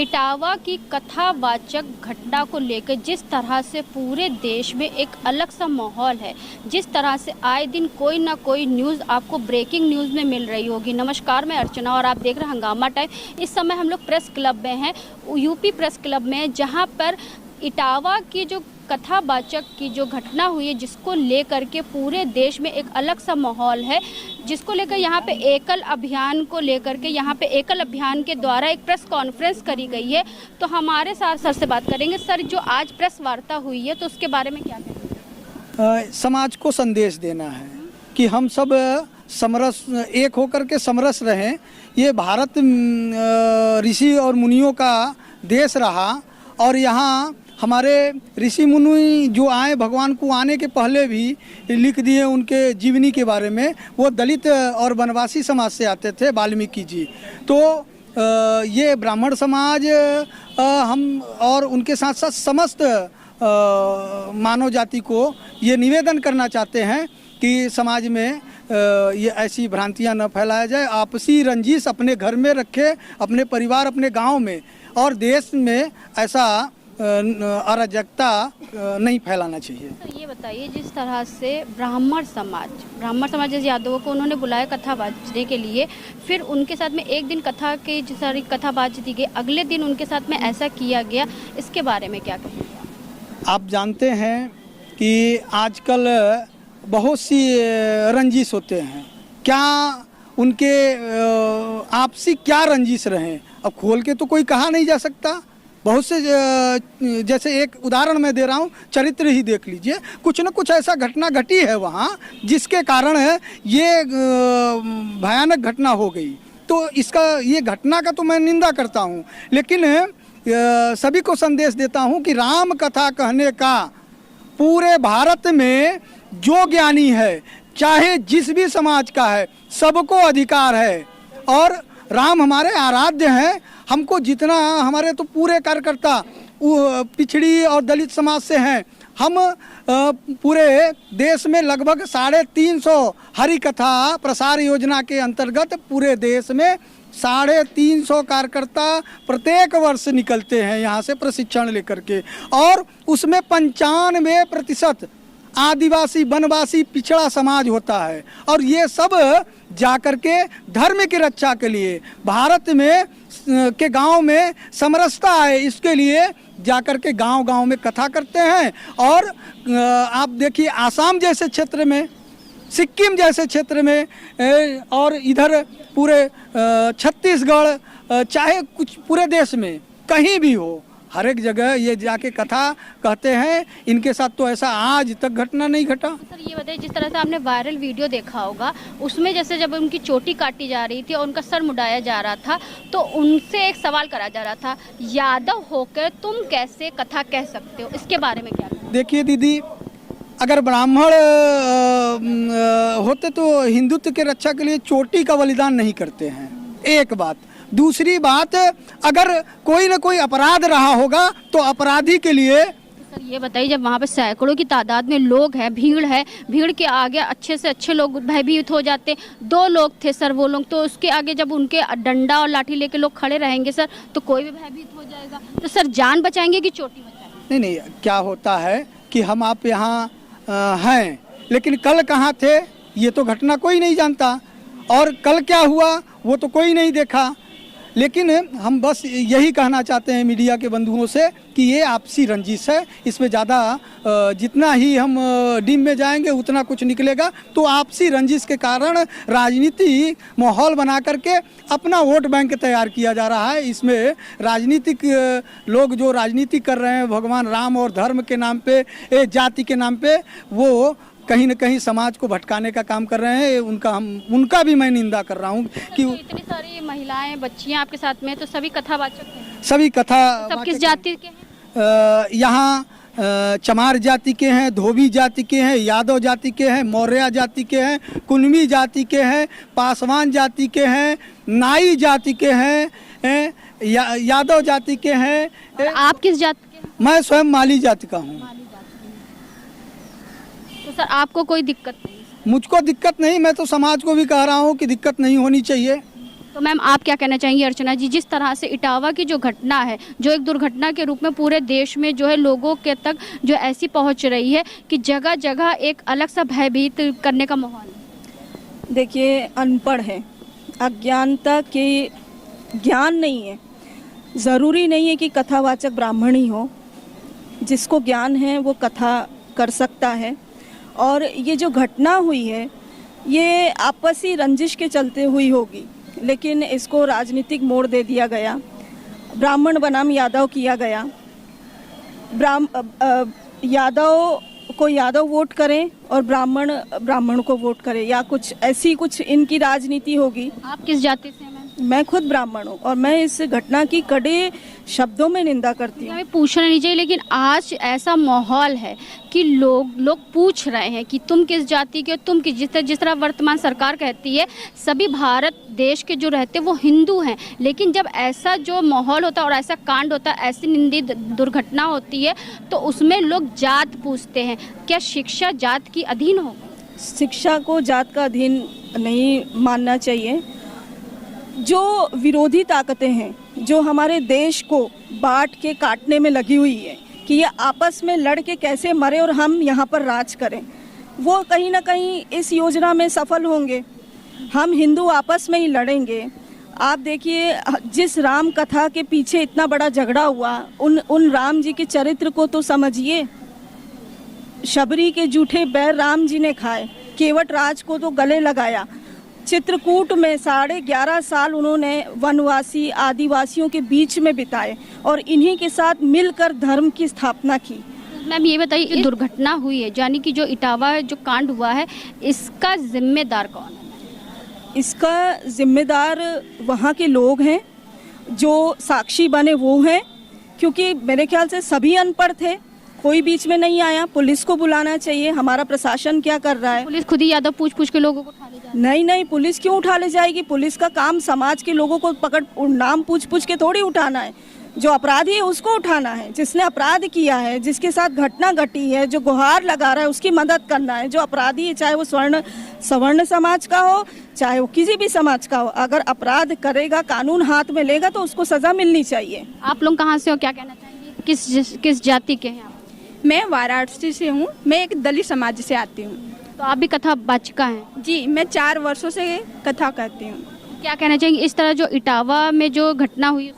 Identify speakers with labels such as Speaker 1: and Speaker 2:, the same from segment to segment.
Speaker 1: इटावा की कथावाचक घटना को लेकर जिस तरह से पूरे देश में एक अलग सा माहौल है, जिस तरह से आए दिन कोई ना कोई न्यूज़ आपको ब्रेकिंग न्यूज़ में मिल रही होगी। नमस्कार, मैं अर्चना और आप देख रहे हैं हंगामा टाइम। इस समय हम लोग प्रेस क्लब में हैं, यूपी प्रेस क्लब में, जहां पर इटावा की जो कथावाचक की जो घटना हुई है, जिसको लेकर के पूरे देश में एक अलग सा माहौल है, जिसको लेकर यहाँ पे एकल अभियान को लेकर के यहाँ पे एकल अभियान के द्वारा एक प्रेस कॉन्फ्रेंस करी गई है। तो हमारे साथ सर से बात करेंगे। सर, जो आज प्रेस वार्ता हुई है तो उसके बारे में क्या कहेंगे?
Speaker 2: समाज को संदेश देना है कि हम सब समरस एक होकर के समरस रहें। ये भारत ऋषि और मुनियों का देश रहा और यहाँ हमारे ऋषि मुनि जो आए, भगवान को आने के पहले भी लिख दिए उनके जीवनी के बारे में। वो दलित और वनवासी समाज से आते थे, वाल्मीकि जी। तो ये ब्राह्मण समाज हम और उनके साथ साथ समस्त मानव जाति को ये निवेदन करना चाहते हैं कि समाज में ये ऐसी भ्रांतियां न फैलाया जाए। आपसी रंजिश अपने घर में रखे, अपने परिवार, अपने गांव में, और देश में ऐसा अराजकता नहीं फैलाना चाहिए।
Speaker 1: सर, ये बताइए, जिस तरह से ब्राह्मण समाज जैसे यादवों को उन्होंने बुलाया कथा बांटने के लिए, फिर उनके साथ में एक दिन कथा की सारी कथा बांट दी गई, अगले दिन उनके साथ में ऐसा किया गया, इसके बारे में क्या कहेंगे?
Speaker 2: आप जानते हैं कि आजकल बहुत सी रंजिश होते हैं, क्या उनके आपसी क्या रंजिश रहे, अब खोल के तो कोई कहा नहीं जा सकता। बहुत से जैसे एक उदाहरण मैं दे रहा हूँ, चरित्र ही देख लीजिए, कुछ न कुछ ऐसा घटना घटी है वहाँ जिसके कारण ये भयानक घटना हो गई। तो इसका ये घटना का तो मैं निंदा करता हूँ, लेकिन सभी को संदेश देता हूँ कि राम कथा कहने का पूरे भारत में जो ज्ञानी है, चाहे जिस भी समाज का है, सबको अधिकार है। और राम हमारे आराध्य हैं। हमको जितना, हमारे तो पूरे कार्यकर्ता पिछड़ी और दलित समाज से हैं। हम पूरे देश में लगभग 350 हरि कथा प्रसार योजना के अंतर्गत पूरे देश में 350 कार्यकर्ता प्रत्येक वर्ष निकलते हैं यहाँ से प्रशिक्षण लेकर के, और उसमें 95% आदिवासी वनवासी पिछड़ा समाज होता है। और ये सब जाकर के धर्म की रक्षा के लिए, भारत में के गांव में समरसता है, इसके लिए जाकर के गांव-गांव में कथा करते हैं। और आप देखिए, आसाम जैसे क्षेत्र में, सिक्किम जैसे क्षेत्र में, और इधर पूरे छत्तीसगढ़, चाहे कुछ पूरे देश में कहीं भी हो, हर एक जगह ये जाके कथा कहते हैं। इनके साथ तो ऐसा आज तक घटना नहीं घटा।
Speaker 1: सर, ये बताइए, जिस तरह से आपने वायरल वीडियो देखा होगा, उसमें जैसे जब उनकी चोटी काटी जा रही थी और उनका सर मुड़ाया जा रहा था, तो उनसे एक सवाल करा जा रहा था, यादव होकर तुम कैसे कथा कह सकते हो, इसके बारे में क्या?
Speaker 2: देखिए दीदी, अगर ब्राह्मण होते तो हिंदुत्व के रक्षा के लिए चोटी का बलिदान नहीं करते हैं, एक बात। दूसरी बात, अगर कोई ना कोई अपराध रहा होगा तो अपराधी के लिए।
Speaker 1: सर, ये बताइए, जब वहाँ पे सैकड़ों की तादाद में लोग हैं, भीड़ है, भीड़ के आगे अच्छे से अच्छे लोग भयभीत हो जाते। 2 लोग थे सर, वो लोग, तो उसके आगे जब उनके डंडा और लाठी लेके लोग खड़े रहेंगे सर, तो कोई भी भयभीत हो जाएगा। तो सर, जान बचाएंगे कि चोटी बचाएंगे?
Speaker 2: नहीं, क्या होता है कि हम आप यहाँ हैं, लेकिन कल कहाँ थे ये तो घटना कोई नहीं जानता, और कल क्या हुआ वो तो कोई नहीं देखा। लेकिन हम बस यही कहना चाहते हैं मीडिया के बंधुओं से कि ये आपसी रंजिश है, इसमें ज़्यादा जितना ही हम डीम में जाएंगे उतना कुछ निकलेगा। तो आपसी रंजिश के कारण राजनीति माहौल बना करके अपना वोट बैंक तैयार किया जा रहा है। इसमें राजनीतिक लोग जो राजनीति कर रहे हैं भगवान राम और धर्म के नाम पे, जाति के नाम पे, वो कहीं न कहीं समाज को भटकाने का काम कर रहे हैं। उनका भी मैं निंदा कर रहा हूँ कि
Speaker 1: इतनी सारी महिलाएं, बच्चियां आपके साथ में, तो सभी कथावाचक हैं?
Speaker 2: सभी कथा।
Speaker 1: सब किस जाति के हैं?
Speaker 2: यहाँ चमार जाति के हैं, धोबी जाति के हैं, यादव जाति के हैं, मौर्य जाति के हैं, कुनमी जाति के हैं, पासवान जाति के हैं, नाई जाति के हैं, यादव जाति के हैं।
Speaker 1: आप किस जाति के हैं?
Speaker 2: मैं स्वयं माली जाति का हूँ।
Speaker 1: तो सर, आपको कोई दिक्कत नहीं?
Speaker 2: मुझको दिक्कत नहीं, मैं तो समाज को भी कह रहा हूँ कि दिक्कत नहीं होनी चाहिए।
Speaker 1: तो तो मैम आप क्या कहना चाहेंगी अर्चना जी, जिस तरह से इटावा की जो घटना है, जो एक दुर्घटना के रूप में पूरे देश में जो है लोगों के तक जो ऐसी पहुंच रही है कि जगह जगह एक अलग सा भयभीत करने का माहौल है।
Speaker 3: देखिए, अनपढ़ है, अज्ञानता के ज्ञान नहीं है। ज़रूरी नहीं है कि कथावाचक ब्राह्मण ही हो, जिसको ज्ञान है वो कथा कर सकता है। और ये जो घटना हुई है ये आपसी रंजिश के चलते हुई होगी, लेकिन इसको राजनीतिक मोड़ दे दिया गया, ब्राह्मण बनाम यादव किया गया। यादव को यादव वोट करें और ब्राह्मण ब्राह्मण को वोट करें, या कुछ ऐसी कुछ इनकी राजनीति होगी।
Speaker 1: आप किस जाति से हैं मैम?
Speaker 3: मैं खुद ब्राह्मण हूँ और मैं इस घटना की कड़े शब्दों में निंदा करती हूँ।
Speaker 1: हमें पूछना नहीं चाहिए, लेकिन आज ऐसा माहौल है कि लोग पूछ रहे हैं कि तुम किस जाति के हो, तुम किस, जिस तरह वर्तमान सरकार कहती है सभी भारत देश के जो रहते हैं वो हिंदू हैं, लेकिन जब ऐसा जो माहौल होता है और ऐसा कांड होता है, ऐसी निंदित दुर्घटना होती है तो उसमें लोग जात पूछते हैं। क्या शिक्षा जात की अधीन हो?
Speaker 3: शिक्षा को जात का अधीन नहीं मानना चाहिए। जो विरोधी ताकतें हैं, जो हमारे देश को बांट के काटने में लगी हुई है कि ये आपस में लड़ के कैसे मरे और हम यहाँ पर राज करें, वो कहीं ना कहीं इस योजना में सफल होंगे। हम हिंदू आपस में ही लड़ेंगे। आप देखिए, जिस राम कथा के पीछे इतना बड़ा झगड़ा हुआ, उन राम जी के चरित्र को तो समझिए। शबरी के जूठे बैर राम जी ने खाए, केवट राज को तो गले लगाया। चित्रकूट में 11.5 साल उन्होंने वनवासी आदिवासियों के बीच में बिताए और इन्हीं के साथ मिलकर धर्म की स्थापना की।
Speaker 1: मैम ये बताइए, ये दुर्घटना हुई है, यानी कि जो इटावा जो कांड हुआ है, इसका जिम्मेदार कौन है?
Speaker 3: इसका जिम्मेदार वहाँ के लोग हैं, जो साक्षी बने वो हैं, क्योंकि मेरे ख्याल से सभी अनपढ़ थे, कोई बीच में नहीं आया। पुलिस को बुलाना चाहिए। हमारा प्रशासन क्या कर रहा है?
Speaker 1: पुलिस खुद ही यादव पूछ के लोगों को उठा ले जाती है।
Speaker 3: नहीं, पुलिस क्यों उठा ले जाएगी? पुलिस का काम समाज के लोगों को पकड़ नाम पूछ के थोड़ी उठाना है। जो अपराधी है उसको उठाना है, जिसने अपराध किया है, जिसके साथ घटना घटी है, जो गुहार लगा रहा है उसकी मदद करना है। जो अपराधी है, चाहे वो सवर्ण समाज का हो, चाहे वो किसी भी समाज का हो, अगर अपराध करेगा, कानून हाथ में लेगा तो उसको सजा मिलनी चाहिए।
Speaker 1: आप लोग कहाँ से हो, क्या कहना चाहेंगे? किस जाति के हैं आप?
Speaker 4: मैं वाराणसी से हूँ। मैं एक दलित समाज से आती हूँ।
Speaker 1: तो आप भी कथा वाचिका हैं?
Speaker 4: जी, मैं 4 वर्षों से कथा कहती हूँ।
Speaker 1: क्या कहना चाहेंगे इस तरह जो इटावा में जो घटना हुई?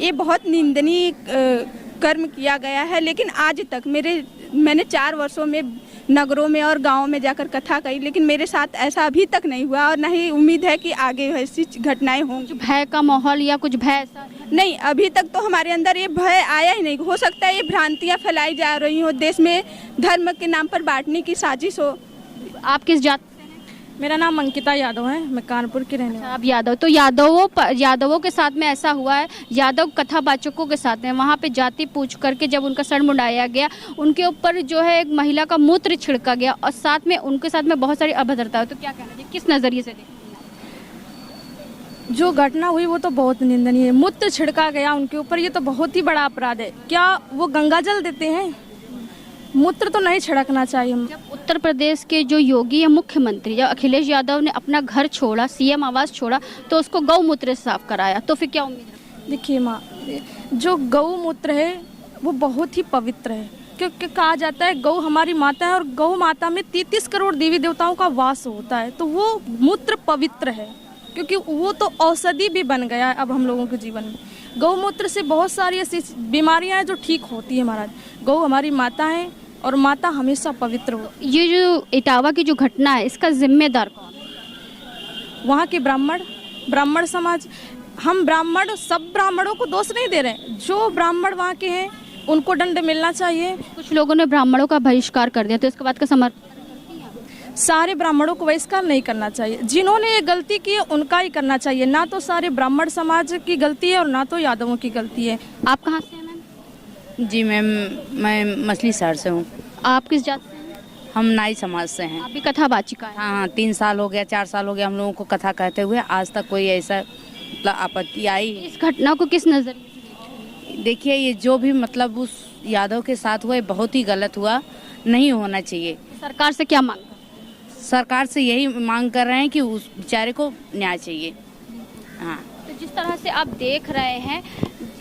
Speaker 4: ये बहुत निंदनीय कर्म किया गया है, लेकिन आज तक मैंने 4 वर्षों में नगरों में और गाँव में जाकर कथा कही, लेकिन मेरे साथ ऐसा अभी तक नहीं हुआ और न ही उम्मीद है कि आगे ऐसी घटनाएं होंगी।
Speaker 1: भय का माहौल या कुछ भय ऐसा?
Speaker 4: नहीं, अभी तक तो हमारे अंदर ये भय आया ही नहीं। हो सकता है ये भ्रांतियाँ फैलाई जा रही हो, देश में धर्म के नाम पर बांटने की साजिश हो।
Speaker 1: आप किस जाति?
Speaker 5: मेरा नाम अंकिता यादव है, मैं कानपुर की रहने वाली।
Speaker 1: आप यादव, तो यादवों के साथ में ऐसा हुआ है, यादव कथावाचकों के साथ में वहाँ पे जाति पूछ करके जब उनका सर मुंडाया गया, उनके ऊपर जो है एक महिला का मूत्र छिड़का गया और साथ में उनके साथ में बहुत सारी अभद्रता हो। तो क्या कहना चाहिए, किस नज़रिए से देखें?
Speaker 5: जो घटना हुई वो तो बहुत निंदनीय है। मूत्र छिड़का गया उनके ऊपर, ये तो बहुत ही बड़ा अपराध है। क्या वो गंगा जल देते हैं? मूत्र तो नहीं छिड़कना चाहिए।
Speaker 1: जब उत्तर प्रदेश के जो योगी है मुख्यमंत्री, जब अखिलेश यादव ने अपना घर छोड़ा, सीएम आवास छोड़ा, तो उसको गौमूत्र से साफ कराया, तो फिर क्या उम्मीद है?
Speaker 5: देखिए माँ, जो गौमूत्र है वो बहुत ही पवित्र है, क्योंकि कहा जाता है गौ हमारी माता है और गौ माता में 33 करोड़ देवी देवताओं का वास होता है। तो वो मूत्र पवित्र है, क्योंकि वो तो औषधि भी बन गया है अब हम लोगों के जीवन में। गौमूत्र से बहुत सारी ऐसी बीमारियां हैं जो ठीक होती है। महाराज, गौ हमारी माता है और माता हमेशा पवित्र हो।
Speaker 1: ये जो इटावा की जो घटना है, इसका जिम्मेदार कौन?
Speaker 5: वहाँ के ब्राह्मण समाज। हम ब्राह्मण, सब ब्राह्मणों को दोष नहीं दे रहे, जो ब्राह्मण वहाँ के हैं उनको दंड मिलना चाहिए।
Speaker 1: कुछ लोगों ने ब्राह्मणों का बहिष्कार कर दिया, तो इसके बाद का समर्थन?
Speaker 5: सारे ब्राह्मणों को बहिष्कार नहीं करना चाहिए। जिन्होंने ये गलती की है उनका ही करना चाहिए, ना तो सारे ब्राह्मण समाज की गलती है और ना तो यादवों की गलती है।
Speaker 1: आप कहाँ से हैं मैम?
Speaker 6: जी मैम, मैं मछली शहर से हूँ।
Speaker 1: आप किस जाति से हैं?
Speaker 6: हम नाई समाज से हैं।
Speaker 1: आप भी कथा वाचिका हैं?
Speaker 6: हाँ, 3 साल हो गया, 4 साल हो गया हम लोगों को कथा कहते हुए। आज तक कोई ऐसा मतलब आपत्ति आई?
Speaker 1: इस घटना को किस नजरिए?
Speaker 6: देखिए, ये जो भी मतलब उस यादव के साथ हुआ, बहुत ही गलत हुआ, नहीं होना चाहिए।
Speaker 1: सरकार से क्या मांग?
Speaker 6: सरकार से यही मांग कर रहे हैं कि उस बेचारे को न्याय चाहिए। हाँ।
Speaker 1: तो जिस तरह से आप देख रहे हैं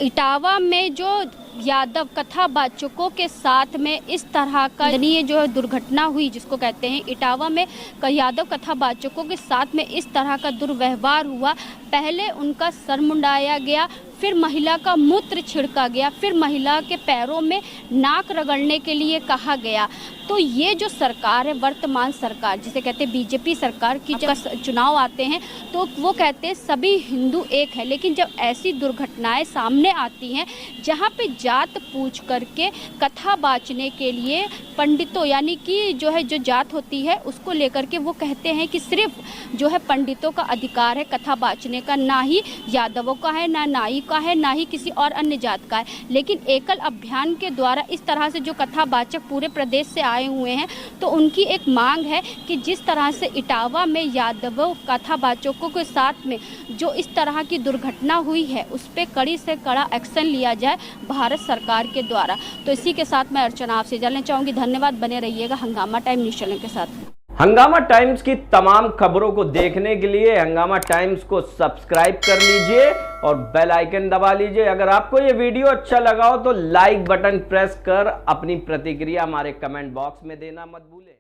Speaker 1: इटावा में जो यादव कथावाचकों के साथ में इस तरह का ये जो है दुर्घटना हुई जिसको कहते हैं इटावा में यादव कथावाचकों के साथ में इस तरह का दुर्व्यवहार हुआ। पहले उनका सर मुंडाया गया, फिर महिला का मूत्र छिड़का गया, फिर महिला के पैरों में नाक रगड़ने के लिए कहा गया। तो ये जो सरकार है वर्तमान सरकार जिसे कहते हैं बीजेपी सरकार की जब चुनाव आते हैं तो वो कहते हैं सभी हिंदू एक है, लेकिन जब ऐसी दुर्घटनाएं सामने आती हैं जहां पे जात पूछ करके कथा बाचने के लिए पंडितों यानी कि जो है जो जात होती है उसको लेकर के वो कहते हैं कि सिर्फ जो है पंडितों का अधिकार है कथा बाचने का, ना ही यादवों का है, ना नाई का है, ना ही किसी और अन्य जात का है। लेकिन एकल अभियान के द्वारा इस तरह से जो कथावाचक पूरे प्रदेश से आए हुए हैं तो उनकी एक मांग है कि जिस तरह से इटावा में यादवों कथावाचकों के साथ में जो इस तरह की दुर्घटना हुई है उस पर कड़ी से कड़ा एक्शन लिया जाए भारत सरकार के द्वारा। तो इसी के साथ मैं अर्चना आपसे जानना चाहूँगी। धन्यवाद, बने रहिएगा हंगामा टाइम न्यूज़ चैनल के साथ।
Speaker 7: हंगामा टाइम्स की तमाम खबरों को देखने के लिए हंगामा टाइम्स को सब्सक्राइब कर लीजिए और बेल आइकन दबा लीजिए। अगर आपको ये वीडियो अच्छा लगा हो तो लाइक बटन प्रेस कर अपनी प्रतिक्रिया हमारे कमेंट बॉक्स में देना मत भूलें।